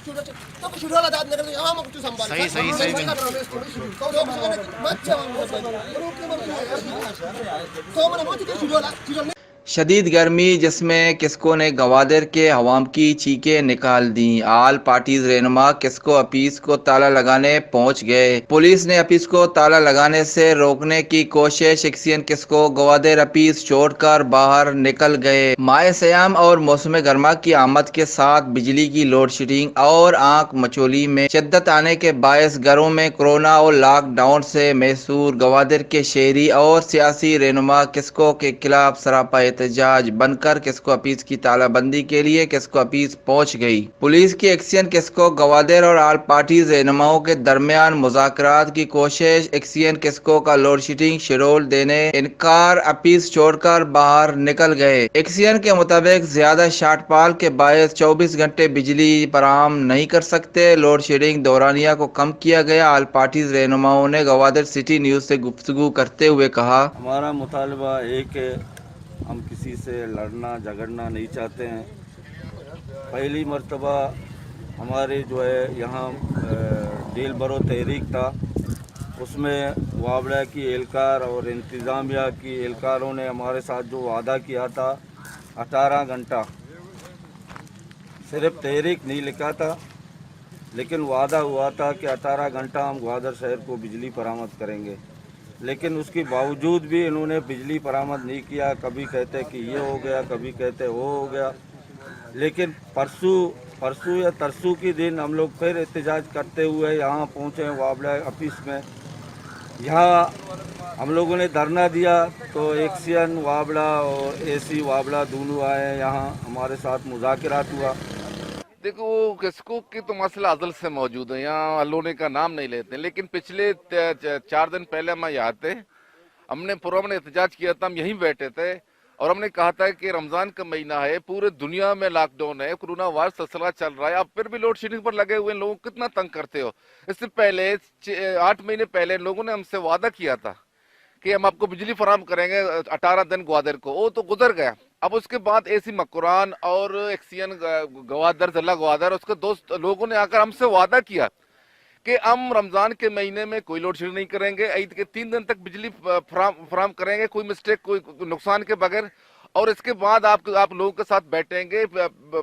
صحیح صحیح صحیح شدید گرمی جس میں کسکو نے گوادر کے عوام کی چیخیں نکال دیں۔ آل پارٹیز رہنما کسکو آفس کو تالا لگانے پہنچ گئے۔ پولیس نے آفس کو تالا لگانے سے روکنے کی کوشش ایکسین کسکو گوادر آفس چھوڑ کر باہر نکل گئے۔ ماہ سیام اور موسم گرما کی آمد کے ساتھ بجلی کی لوڈ شیڈنگ اور آنکھ مچولی میں شدت آنے کے باعث گھروں میں کورونا اور لاک ڈاؤن سے محصور گوادر کے شہری اور سیاسی رہنما کسکو کے خلاف سراپا احتجاج بن کر کسکو آفس کی تالا بندی کے لیے کسکو آفس پہنچ گئی۔ پولیس کی ایکسین کسکو گوادر اور آل پارٹیز رہنماؤں کے درمیان مذاکرات کی کوشش۔ ایکسین کسکو کا لوڈ شیڈنگ شیڈول دینے انکار، آفس چھوڑ کر باہر نکل گئے۔ ایکسین کے مطابق زیادہ شارٹ فال کے باعث 24 گھنٹے بجلی فراہم نہیں کر سکتے۔ لوڈ شیڈنگ دورانیہ کو کم کیا گیا۔ آل پارٹیز رہنماؤں نے گوادر سٹی نیوز سے گفتگو کرتے ہوئے کہا، ہمارا مطالبہ ایک ہے، ہم کسی سے لڑنا جھگڑنا نہیں چاہتے ہیں۔ پہلی مرتبہ ہمارے جو ہے یہاں ڈیل برو تحریک تھا، اس میں وابڑہ کی اہلکار اور انتظامیہ کی اہلکاروں نے ہمارے ساتھ جو وعدہ کیا تھا 18 گھنٹہ، صرف تحریک نہیں لکھا تھا لیکن وعدہ ہوا تھا کہ 18 گھنٹہ ہم گوادر شہر کو بجلی فراہم کریں گے، لیکن اس کے باوجود بھی انہوں نے بجلی فراہم نہیں کیا۔ کبھی کہتے کہ یہ ہو گیا، کبھی کہتے وہ ہو گیا، لیکن پرسوں یا ترسوں کے دن ہم لوگ پھر احتجاج کرتے ہوئے یہاں پہنچے وابڑہ آفس میں۔ یہاں ہم لوگوں نے دھرنا دیا تو ایکسین وابڑہ اور اے سی وابڑہ دونوں آئے، یہاں ہمارے ساتھ مذاکرات ہوا۔ دیکھو وہ کسکو کی تو مسئلہ ازل سے موجود ہے، یہاں ہلونے کا نام نہیں لیتے، لیکن پچھلے 4 دن پہلے ہم یہاں تھے، ہم نے پورا احتجاج کیا تھا، ہم یہیں بیٹھے تھے اور ہم نے کہا تھا کہ رمضان کا مہینہ ہے، پورے دنیا میں لاک ڈاؤن ہے، کورونا وائرس سلسلہ چل رہا ہے، آپ پھر بھی لوڈ شیڈنگ پر لگے ہوئے لوگوں کو کتنا تنگ کرتے ہو۔ اس سے پہلے 8 مہینے پہلے لوگوں نے ہم سے وعدہ کیا تھا کہ ہم آپ کو بجلی فراہم کریں گے 18 دن گوادر کو، وہ تو گزر گیا۔ اب اس کے بعد اے سی مکران اور ایکسین گوادر ضلع گوادر اس کے دوست لوگوں نے آ کر ہم سے وعدہ کیا کہ ہم رمضان کے مہینے میں کوئی لوڈ شیڈنگ نہیں کریں گے، عید کے 3 دن تک بجلی فراہم کریں گے، کوئی مسٹیک کوئی نقصان کے بغیر، اور اس کے بعد آپ لوگوں کے ساتھ بیٹھیں گے،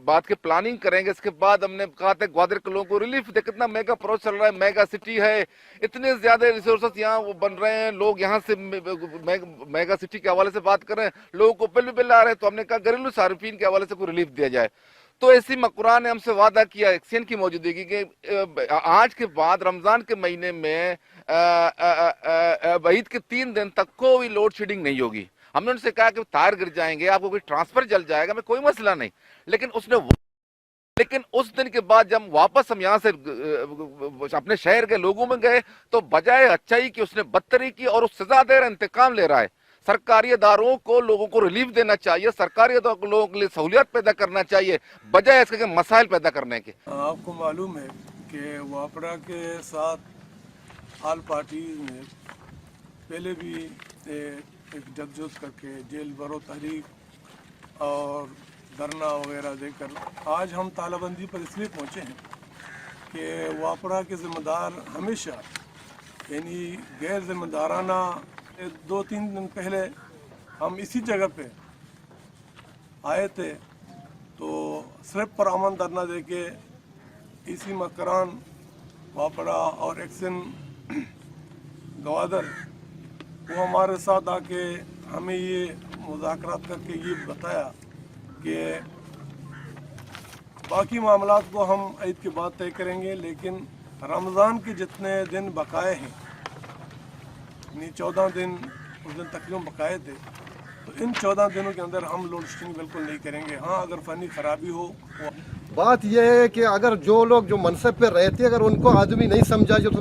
بات کی پلاننگ کریں گے۔ اس کے بعد ہم نے کہا تھا گوادر کے لوگوں کو ریلیف دے، کتنا میگا پروجیکٹ چل رہا ہے، میگا سٹی ہے، اتنے زیادہ ریسورسز یہاں بن رہے ہیں، لوگ یہاں سے میگا سٹی کے حوالے سے بات کر رہے ہیں، لوگوں کو بل بھی بل آ رہے ہیں، تو ہم نے کہا گھریلو صارفین کے حوالے سے کوئی ریلیف دیا جائے۔ تو ایسی مقران نے ہم سے وعدہ کیا ایکسین کی موجودگی کہ آج کے بعد رمضان کے مہینے میں عید کے 3 دن تک کوئی لوڈ شیڈنگ نہیں ہوگی۔ ہم نے ان سے کہا کہ تار گر جائیں گے، آپ کو کوئی ٹرانسفر جل جائے گا، میں کوئی مسئلہ نہیں، لیکن اس دن کے بعد جب واپس ہم یہاں سے اپنے شہر کے لوگوں میں گئے تو بجائے اچھائی کی اس نے بدتری کی اور اس سزا دے رہا انتقام لے رہا ہے۔ سرکاری اداروں کو لوگوں کو ریلیف دینا چاہیے، سرکاری اداروں کو لوگوں کے لیے سہولیات پیدا کرنا چاہیے بجائے اس کے مسائل پیدا کرنے کے۔ آپ کو معلوم ہے کہ واپڑا کے ساتھ آل پارٹیز نے پہلے بھی ایک جدوجہد کر کے جیل برو تحریک اور دھرنا وغیرہ دے کر آج ہم تالہ بندی پر اس لیے پہنچے ہیں کہ واپڑا کے ذمہ دار ہمیشہ یعنی غیر ذمہ دارانہ 2-3 دن پہلے ہم اسی جگہ پہ آئے تھے تو صرف پر امن دھرنا دے کے اسی مکران واپڑا اور ایکسن گوادر وہ ہمارے ساتھ آ کے ہمیں یہ مذاکرات کر کے یہ بتایا کہ باقی معاملات کو ہم عید کے بعد طے کریں گے، لیکن رمضان کے جتنے دن بقائے ہیں یعنی 14 دن اس دن تقریباً بقائے تھے، تو ان 14 دنوں کے اندر ہم لوڈ شیڈنگ بالکل نہیں کریں گے۔ ہاں اگر فنی خرابی ہو بات یہ ہے کہ اگر جو لوگ جو منصب پہ رہتے اگر ان کو آدمی نہیں سمجھا جو